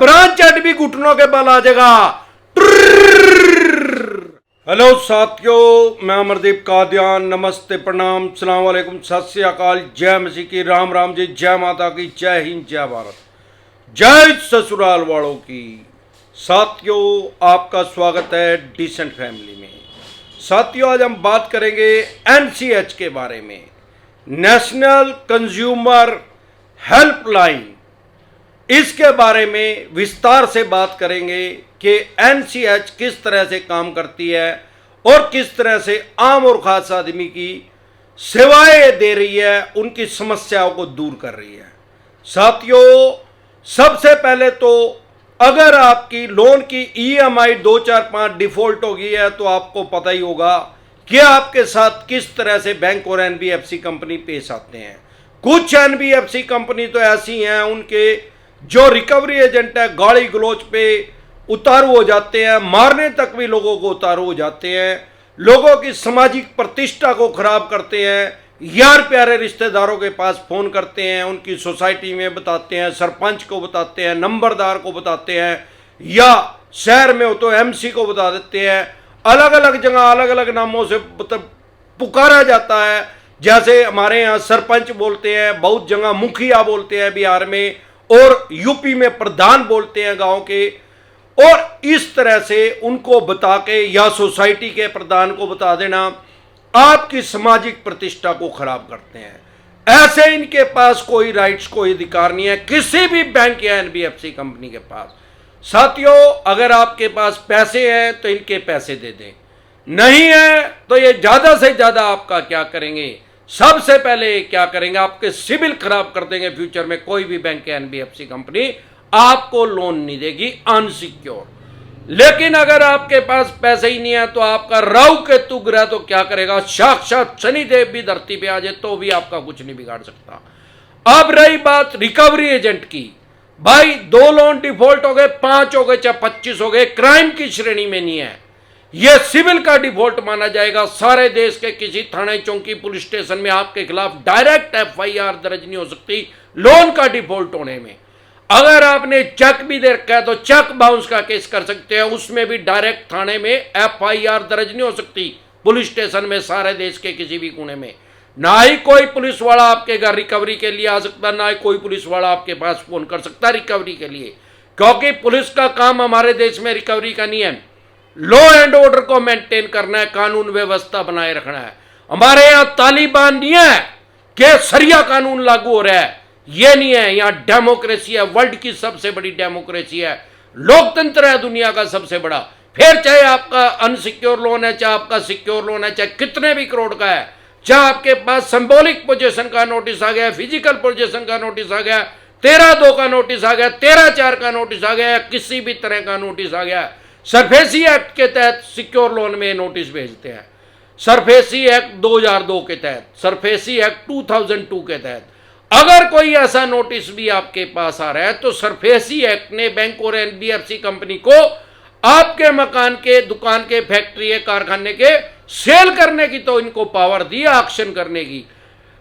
Branch head भी घुटनों के बल आ जाएगा। हेलो साथियों, मैं अमरदीप कादियान। नमस्ते, प्रणाम, सलाम वालेकुम, सत श्री अकाल, जय मसीह की, राम राम जी, जय माता की, जय हिंद, जय भारत, जय ससुराल वालों की। साथियों, आपका स्वागत है डिसेंट फैमिली में। साथियों, आज हम बात करेंगे एनसीएच के बारे में, नेशनल कंज्यूमर हेल्पलाइन। इसके बारे में विस्तार से बात करेंगे कि एनसीएच किस तरह से काम करती है और किस तरह से आम और खास आदमी की सेवाएं दे रही है, उनकी समस्याओं को दूर कर रही है। साथियों, सबसे पहले तो अगर आपकी लोन की ईएमआई 2, 4, 5 डिफॉल्ट हो गई है तो आपको पता ही होगा कि आपके साथ किस तरह से बैंक और एनबीएफसी कंपनी पेश आते हैं। कुछ एनबीएफसी कंपनी तो ऐसी हैं, उनके जो रिकवरी एजेंट है गाली गलोच पे उतारू हो जाते हैं, मारने तक भी लोगों को उतारू हो जाते हैं, लोगों की सामाजिक प्रतिष्ठा को खराब करते हैं, यार प्यारे रिश्तेदारों के पास फोन करते हैं, उनकी सोसाइटी में बताते हैं, सरपंच को बताते हैं, नंबरदार को बताते हैं, या शहर में हो तो एमसी को बता देते हैं। अलग अलग जगह अलग अलग नामों से पुकारा जाता है। जैसे हमारे यहाँ सरपंच बोलते हैं, बहुत जगह मुखिया बोलते हैं बिहार में, और यूपी में प्रधान बोलते हैं गांव के। और इस तरह से उनको बता के या सोसाइटी के प्रधान को बता देना आपकी सामाजिक प्रतिष्ठा को खराब करते हैं। ऐसे इनके पास कोई राइट्स, कोई अधिकार नहीं है किसी भी बैंक या एनबीएफसी कंपनी के पास। साथियों, अगर आपके पास पैसे हैं तो इनके पैसे दे दें, नहीं है तो ये ज्यादा से ज्यादा आपका क्या करेंगे, सबसे पहले क्या करेंगे, आपके सिविल खराब कर देंगे। फ्यूचर में कोई भी बैंक या एनबीएफसी कंपनी आपको लोन नहीं देगी अनसिक्योर। लेकिन अगर आपके पास पैसे ही नहीं है तो आपका राहु केतु ग्रह तो क्या करेगा, साक्षात शनिदेव भी धरती पे आ जाए तो भी आपका कुछ नहीं बिगाड़ सकता। अब रही बात रिकवरी एजेंट की, भाई 2 लोन डिफॉल्ट हो गए, 5 हो गए, चाहे 25 हो गए, क्राइम की श्रेणी में नहीं है, यह सिविल का डिफॉल्ट माना जाएगा। सारे देश के किसी थाने, चौकी, पुलिस स्टेशन में आपके खिलाफ डायरेक्ट एफआईआर दर्ज नहीं हो सकती लोन का डिफॉल्ट होने में। अगर आपने चेक भी दे रखा है तो चेक बाउंस का केस कर सकते हैं, उसमें भी डायरेक्ट थाने में एफआईआर दर्ज नहीं हो सकती पुलिस स्टेशन में, सारे देश के किसी भी कोने में। ना ही कोई पुलिस वाला आपके घर रिकवरी के लिए आ सकता, ना ही कोई पुलिस वाला आपके पास फोन कर सकता रिकवरी के लिए, क्योंकि पुलिस का काम हमारे देश में रिकवरी का नहीं है, लॉ एंड ऑर्डर को मेंटेन करना है, कानून व्यवस्था बनाए रखना है। हमारे यहां तालिबान नहीं है कि सरिया कानून लागू हो रहा है, ये नहीं है। यहां डेमोक्रेसी है, वर्ल्ड की सबसे बड़ी डेमोक्रेसी है, लोकतंत्र है दुनिया का सबसे बड़ा। फिर चाहे आपका अनसिक्योर लोन है, चाहे आपका सिक्योर लोन है, चाहे कितने भी करोड़ का है, चाहे आपके पास सिंबॉलिक पोजीशन का नोटिस आ गया, फिजिकल पोजीशन का नोटिस आ गया, 13/2 का नोटिस आ गया, 13/4 का नोटिस आ गया, किसी भी तरह का नोटिस आ गया, सरफेसी एक्ट के तहत सिक्योर लोन में नोटिस भेजते हैं। सरफेसी एक्ट 2002 के तहत, सरफेसी एक्ट 2002 के तहत अगर कोई ऐसा नोटिस भी आपके पास आ रहा है तो सरफेसी एक्ट ने बैंक और एनबीएफसी कंपनी को आपके मकान के, दुकान के, फैक्ट्री के, कारखाने के सेल करने की तो इनको पावर दी, ऑक्शन करने की।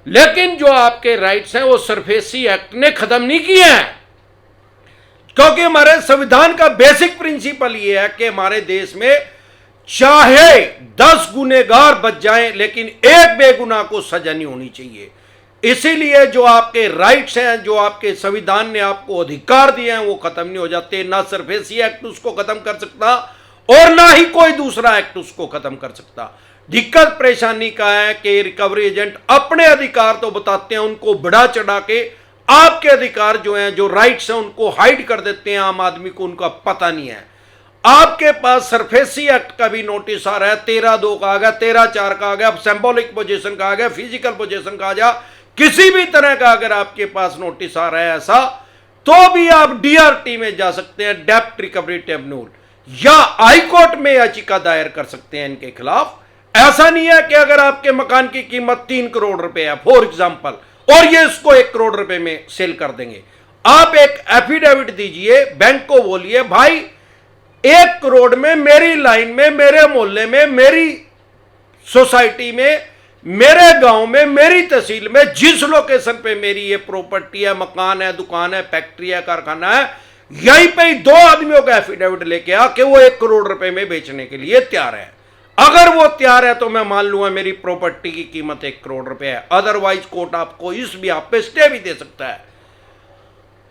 लेकिन जो आपके राइट्स हैं वो सरफेसी एक्ट ने खत्म नहीं किए हैं, क्योंकि हमारे संविधान का बेसिक प्रिंसिपल ये है कि हमारे देश में चाहे 10 गुनहगार बच जाएं लेकिन एक बेगुनाह को सजा नहीं होनी चाहिए। इसीलिए जो आपके राइट्स हैं, जो आपके संविधान ने आपको अधिकार दिए हैं, वो खत्म नहीं हो जाते। ना सरफेसी एक्ट उसको खत्म कर सकता और ना ही कोई दूसरा एक्ट उसको खत्म कर सकता। दिक्कत परेशानी का है कि रिकवरी एजेंट अपने अधिकार तो बताते हैं, उनको बढ़ा चढ़ा के आपके अधिकार जो हैं, जो राइट्स हैं, उनको हाइड कर देते हैं। आम आदमी को उनका पता नहीं है। आपके पास सरफेसी एक्ट का भी नोटिस आ रहा है, 13/2 का आ गया, 13/4 का आ गया, सिंबॉलिक पोजीशन का आ गया, फिजिकल पोजीशन का आ गया, किसी भी तरह का अगर आपके पास नोटिस आ रहा है ऐसा, तो भी आप डीआरटी में जा सकते हैं, डेप्ट रिकवरी ट्रिब्यूनल, या हाई कोर्ट में याचिका दायर कर सकते हैं इनके खिलाफ। ऐसा नहीं है कि अगर आपके मकान की कीमत 3 करोड़ रुपए है फॉर एग्जाम्पल, और ये इसको 1 करोड़ रुपए में सेल कर देंगे, आप एक एफिडेविट दीजिए, बैंक को बोलिए भाई 1 करोड़ में मेरी लाइन में, मेरे मोहल्ले में, मेरी सोसाइटी में, मेरे गांव में, मेरी तहसील में, जिस लोकेशन पे मेरी ये प्रॉपर्टी है, मकान है, दुकान है, फैक्ट्री है, कारखाना है, यहीं पे ही 2 आदमियों का एफिडेविट लेके आ कि वो 1 करोड़ रुपए में बेचने के लिए तैयार है। अगर वो तैयार है तो मैं मान लूंगा मेरी प्रॉपर्टी की कीमत 1 करोड़ रुपए है। अदरवाइज कोर्ट आपको इस भी आप पे स्टे भी दे सकता है।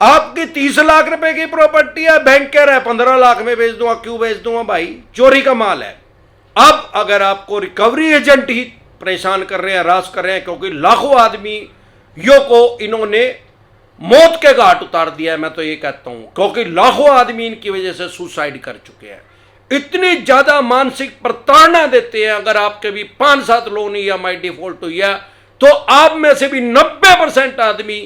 आपकी 30 लाख रुपए की प्रॉपर्टी है, बैंक कह रहा है 15 लाख में बेच दूंगा। क्यों बेच दूंगा भाई, चोरी का माल है। अब अगर आपको रिकवरी एजेंट ही परेशान कर रहे हैं, हरास कर रहे हैं, क्योंकि लाखों आदमियों को इन्होंने मौत के घाट उतार दिया है, मैं तो ये कहता हूं, क्योंकि लाखों आदमी इनकी वजह से सुसाइड कर चुके हैं। इतनी ज्यादा मानसिक प्रताड़ना देते हैं। अगर आपके भी 5-7 लोन EMI डिफॉल्ट हुई है तो आप में से भी 90% आदमी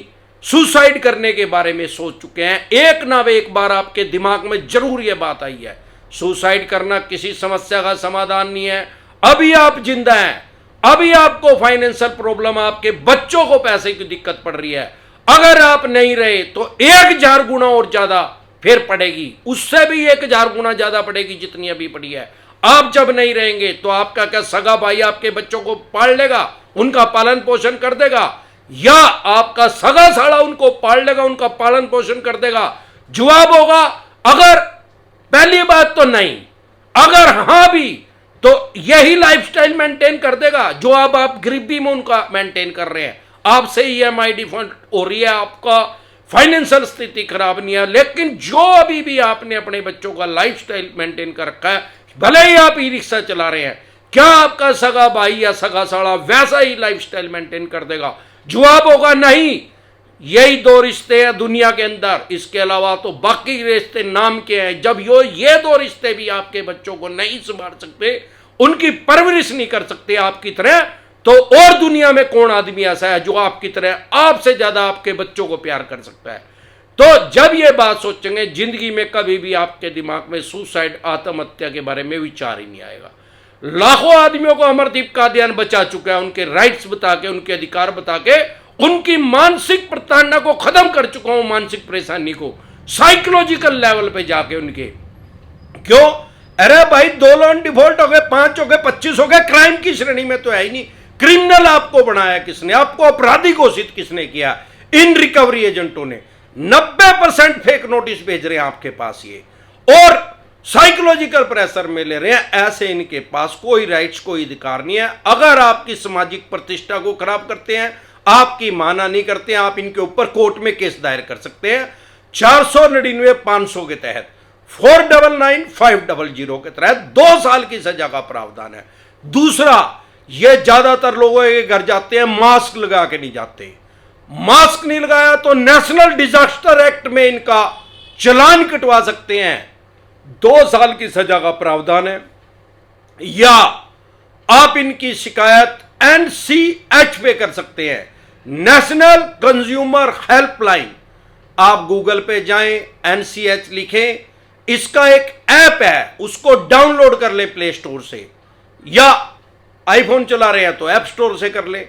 सुसाइड करने के बारे में सोच चुके हैं। एक ना एक बार आपके दिमाग में जरूर यह बात आई है, सुसाइड करना किसी समस्या का समाधान नहीं है। अभी आप जिंदा हैं, अभी आपको फाइनेंशियल प्रॉब्लम, आपके बच्चों को पैसे की दिक्कत पड़ रही है। अगर आप नहीं रहे तो 1000 गुना और ज्यादा फिर पड़ेगी, उससे भी 1000 गुना ज्यादा पड़ेगी जितनी अभी पड़ी है। आप जब नहीं रहेंगे तो आपका क्या सगा भाई आपके बच्चों को पाल लेगा, उनका पालन पोषण कर देगा, या आपका सगा साला उनको पाल लेगा, उनका पालन पोषण कर देगा? जवाब होगा अगर पहली बात तो नहीं, अगर हां भी तो यही लाइफस्टाइल मेंटेन कर देगा जो अब आप गरीबी में उनका मेंटेन कर रहे हैं। आपसे EMI डिफॉल्ट हो रही है, आपका फाइनेंशियल स्थिति खराब नहीं है, लेकिन जो अभी भी आपने अपने बच्चों का लाइफस्टाइल मेंटेन कर रखा है, भले ही आप ई रिक्शा चला रहे हैं, क्या आपका सगा भाई या सगा साला वैसा ही लाइफस्टाइल मेंटेन कर देगा? जवाब होगा नहीं। यही 2 रिश्ते हैं दुनिया के अंदर, इसके अलावा तो बाकी रिश्ते नाम के हैं। जब ये 2 रिश्ते भी आपके बच्चों को नहीं संभाल सकते, उनकी परवरिश नहीं कर सकते आपकी तरह, तो और दुनिया में कौन आदमी ऐसा है जो आपकी तरह आपसे ज्यादा आपके बच्चों को प्यार कर सकता है? तो जब ये बात सोचेंगे, जिंदगी में कभी भी आपके दिमाग में सुसाइड, आत्महत्या के बारे में विचार ही नहीं आएगा। लाखों आदमियों को अमरदीप कादियान बचा चुका है, उनके राइट्स बता के, उनके अधिकार बता के, उनकी मानसिक प्रताड़ना को खत्म कर चुका हूं, मानसिक परेशानी को साइकोलॉजिकल लेवल पे जाके उनके। क्यों? अरे भाई 2 लोन डिफॉल्ट हो गए, 5 हो गए, 25 हो गए, क्राइम की श्रेणी में तो है ही नहीं। क्रिमिनल आपको बनाया किसने? आपको अपराधी घोषित किसने किया? इन रिकवरी एजेंटों ने। 90% फेक नोटिस भेज रहे हैं आपके पास ये, और साइकोलॉजिकल प्रेशर में ले रहे हैं। ऐसे इनके पास कोई राइट्स, कोई अधिकार नहीं है। अगर आपकी सामाजिक प्रतिष्ठा को खराब करते हैं, आपकी माना नहीं करते हैं, आप इनके ऊपर कोर्ट में केस दायर कर सकते हैं 499-500 के तहत, 499-500 के तहत 2 साल की सजा का प्रावधान है। दूसरा, ये ज्यादातर लोगों के घर जाते हैं, मास्क लगा के नहीं जाते। मास्क नहीं लगाया तो नेशनल डिजास्टर एक्ट में इनका चालान कटवा सकते हैं, 2 साल की सजा का प्रावधान है। या आप इनकी शिकायत NCH पे कर सकते हैं, नेशनल कंज्यूमर हेल्पलाइन। आप गूगल पे जाएं, NCH लिखें, इसका एक ऐप है, उसको डाउनलोड कर ले प्ले स्टोर से, या आईफोन चला रहे हैं तो ऐप स्टोर से कर ले।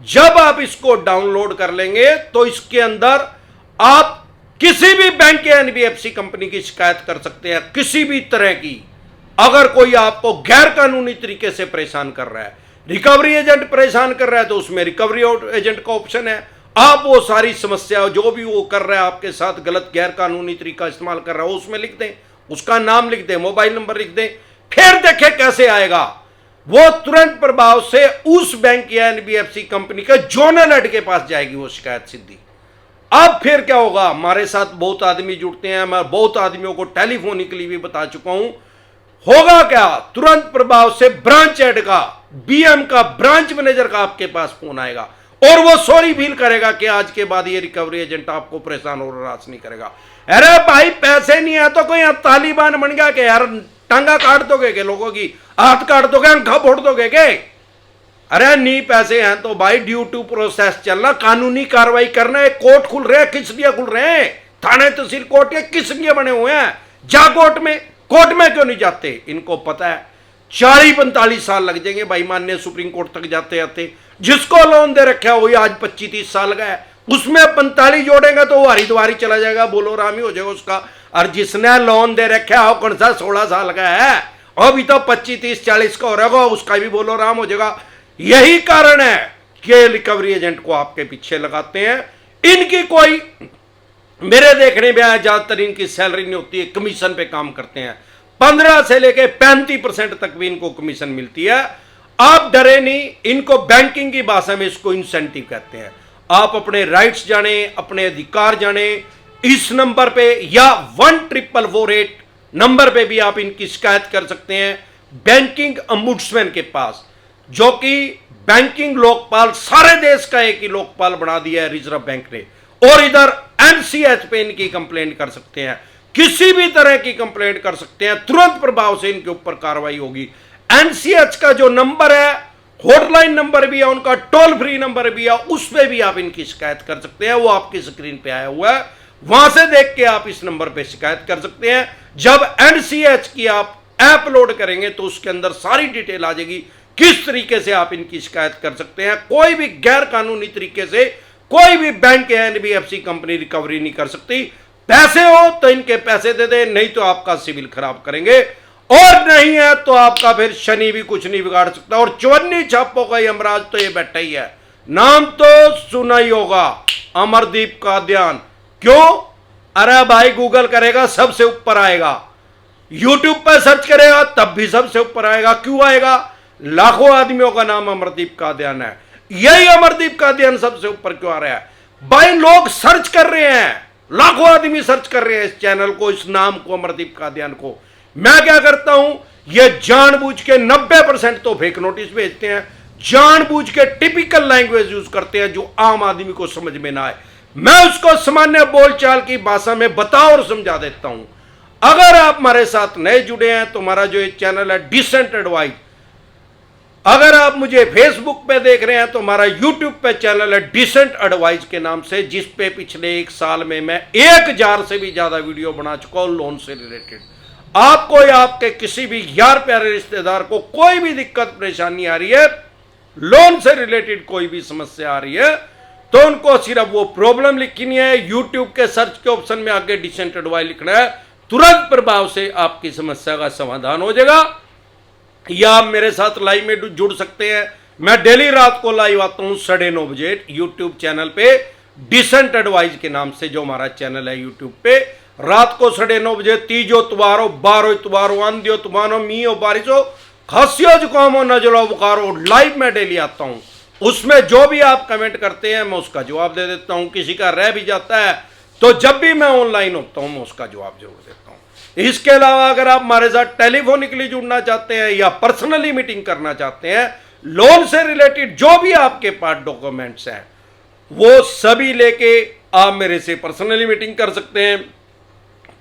जब आप इसको डाउनलोड कर लेंगे तो इसके अंदर आप किसी भी बैंक या NBFC कंपनी की शिकायत कर सकते हैं, किसी भी तरह की। अगर कोई आपको गैर कानूनी तरीके से परेशान कर रहा है, रिकवरी एजेंट परेशान कर रहा है, तो उसमें रिकवरी एजेंट का ऑप्शन है। आप वो सारी समस्या जो भी वो कर रहा है आपके साथ, गलत गैर कानूनी तरीका इस्तेमाल कर रहा है, उसमें लिख दें, उसका नाम लिख दें, मोबाइल नंबर लिख दें, फिर देखें कैसे आएगा। वो तुरंत प्रभाव से उस बैंक या NBFC कंपनी के जोनल हेड के पास जाएगी वो शिकायत सीधी। अब फिर क्या होगा? हमारे साथ बहुत आदमी जुड़ते हैं, मैं बहुत आदमियों को टेलीफोनिकली भी बता चुका हूं। होगा क्या? तुरंत प्रभाव से ब्रांच हेड का, BM का, ब्रांच मैनेजर का आपके पास फोन आएगा, और वो सॉरी फील करेगा कि आज के बाद ये रिकवरी एजेंट आपको परेशान और हरास नहीं करेगा। अरे भाई पैसे नहीं है तो कोई तालिबान बन गया कि यार टांगा काट दोगे के लोगों की, हाथ काट दोगे, अंखा फोड़ दोगे के? अरे नहीं, पैसे हैं तो भाई ड्यू टू प्रोसेस चलना, कानूनी कार्रवाई करना है। कोर्ट खुल रहे हैं, किस लिए खुल रहे हैं? थाने तहसील कोर्ट के किस लिए बने हुए हैं? जा कोर्ट में क्यों नहीं जाते? इनको पता है 40-45 साल लग जाएंगे भाई माननीय सुप्रीम कोर्ट तक जाते जाते। जिसको लोन दे रखा है वही आज 25-30 साल का है, उसमें 45 जोड़ेंगे तो वो हरिद्वार चला जाएगा, बोलो राम ही हो जाएगा उसका। और जिसने लोन दे रखा है कौन सा 16 साल का है, अभी तो 25-30-40 का हो रहेगा, उसका भी बोलो राम हो जाएगा। यही कारण है कि रिकवरी एजेंट को आपके पीछे लगाते हैं। इनकी कोई मेरे देखने में आया ज्यादातर इनकी सैलरी नहीं होती है, कमीशन पे काम करते हैं। 15 से लेके 35% तक भी इनको कमीशन मिलती है। आप डरे नहीं, इनको बैंकिंग की भाषा में इसको इंसेंटिव कहते हैं। आप अपने राइट्स जाने, अपने अधिकार जाने, इस नंबर पे या 1448 नंबर पे भी आप इनकी शिकायत कर सकते हैं बैंकिंग अम्बुड्समैन के पास, जो कि बैंकिंग लोकपाल, सारे देश का एक ही लोकपाल बना दिया है रिजर्व बैंक ने। और इधर एनसीएच पे इनकी कंप्लेंट कर सकते हैं, किसी भी तरह की कंप्लेंट कर सकते हैं, तुरंत प्रभाव से इनके ऊपर कार्रवाई होगी। एनसीएच का जो नंबर है, हॉटलाइन नंबर भी है, उनका टोल फ्री नंबर भी है, उस पर भी आप इनकी शिकायत कर सकते हैं। वो आपकी स्क्रीन पे आया हुआ है, वहां से देख के आप इस नंबर पे शिकायत कर सकते हैं। जब एनसीएच की आप ऐप लोड करेंगे तो उसके अंदर सारी डिटेल आ जाएगी, किस तरीके से आप इनकी शिकायत कर सकते हैं। कोई भी गैर कानूनी तरीके से कोई भी बैंक या एनबीएफसी कंपनी रिकवरी नहीं कर सकती। पैसे हो तो इनके पैसे दे दे, नहीं तो आपका सिविल खराब करेंगे, और नहीं है तो आपका फिर शनि भी कुछ नहीं बिगाड़ सकता। और 54 छापों का यमराज तो ये बैठा ही है। नाम तो सुना ही होगा, अमरदीप कादियान। क्यों? अरे भाई, गूगल करेगा सबसे ऊपर आएगा, यूट्यूब पर सर्च करेगा तब भी सबसे ऊपर आएगा। क्यों आएगा? लाखों आदमियों का नाम अमरदीप कादियान है, यही अमरदीप कादियान सबसे ऊपर क्यों आ रहा है? भाई लोग सर्च कर रहे हैं, लाखों आदमी सर्च कर रहे हैं इस चैनल को, इस नाम को, अमरदीप कादियान को। मैं क्या करता हूं, ये जानबूझ के 90% तो फेक नोटिस भेजते हैं, जानबूझ के टिपिकल लैंग्वेज यूज करते हैं जो आम आदमी को समझ में ना आए। मैं उसको सामान्य बोलचाल की भाषा में बता और समझा देता हूं। अगर आप हमारे साथ नए जुड़े हैं तो हमारा जो ये चैनल है डिसेंट एडवाइस, अगर आप मुझे फेसबुक पे देख रहे हैं तो हमारा यूट्यूब पे चैनल है डिसेंट एडवाइस के नाम से, जिस पे पिछले 1 साल में मैं 1000 से भी ज्यादा वीडियो बना चुका हूं लोन से रिलेटेड। आपको या आपके किसी भी यार प्यारे रिश्तेदार को कोई भी दिक्कत परेशानी आ रही है, लोन से रिलेटेड कोई भी समस्या आ रही है, तो उनको सिर्फ वो प्रॉब्लम लिखनी है, यूट्यूब के सर्च के ऑप्शन में आगे डिसेंट एडवाइस लिखना है, तुरंत प्रभाव से आपकी समस्या का समाधान हो जाएगा। या आप मेरे साथ लाइव में जुड़ सकते हैं। मैं डेली रात को लाइव आता हूं 9:30 बजे यूट्यूब चैनल पे, डिसेंट एडवाइस के नाम से जो हमारा चैनल है यूट्यूब पे। रात को 9:30 बजे, तीजो तुबारो, 12 तुबारो, आंधियो तुमानो, मीओ बारिशो, खांसियो जुकामो, नजलो बुखारो, लाइव में डेली आता हूं। उसमें जो भी आप कमेंट करते हैं मैं उसका जवाब दे देता हूं। किसी का रह भी जाता है तो जब भी मैं ऑनलाइन होता हूं मैं उसका जवाब जरूर देता हूं। इसके अलावा अगर आप हमारे साथ टेलीफोनिकली जुड़ना चाहते हैं या पर्सनली मीटिंग करना चाहते हैं, लोन से रिलेटेड जो भी आपके पास डॉक्यूमेंट्स हैं वो सभी लेके आप मेरे से पर्सनली मीटिंग कर सकते हैं,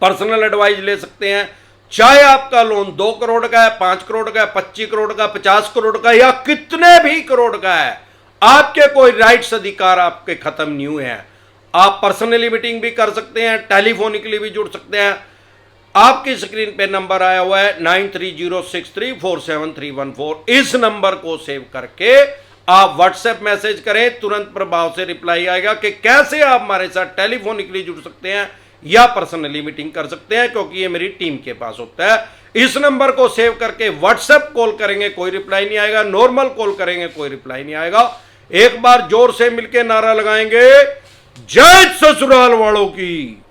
पर्सनल एडवाइस ले सकते हैं। चाहे आपका लोन 2 करोड़ का है, 5 करोड़ का है, 25 करोड़ का, 50 करोड़ का या कितने भी करोड़ का है, आपके कोई राइट्स अधिकार आपके खत्म नहीं हुए हैं, आप पर्सनली मीटिंग भी कर सकते हैं, टेलीफोनिकली भी जुड़ सकते हैं। आपकी स्क्रीन पे नंबर आया हुआ है 9306347314। इस नंबर को सेव करके आप व्हाट्सएप मैसेज करें, तुरंत प्रभाव से रिप्लाई आएगा कि कैसे आप हमारे साथ टेलीफोनिकली जुड़ सकते हैं या पर्सनली मीटिंग कर सकते हैं, क्योंकि ये मेरी टीम के पास होता है। इस नंबर को सेव करके व्हाट्सएप कॉल करेंगे कोई रिप्लाई नहीं आएगा, नॉर्मल कॉल करेंगे कोई रिप्लाई नहीं आएगा। एक बार जोर से मिलकर नारा लगाएंगे, जय ससुराल वालों की।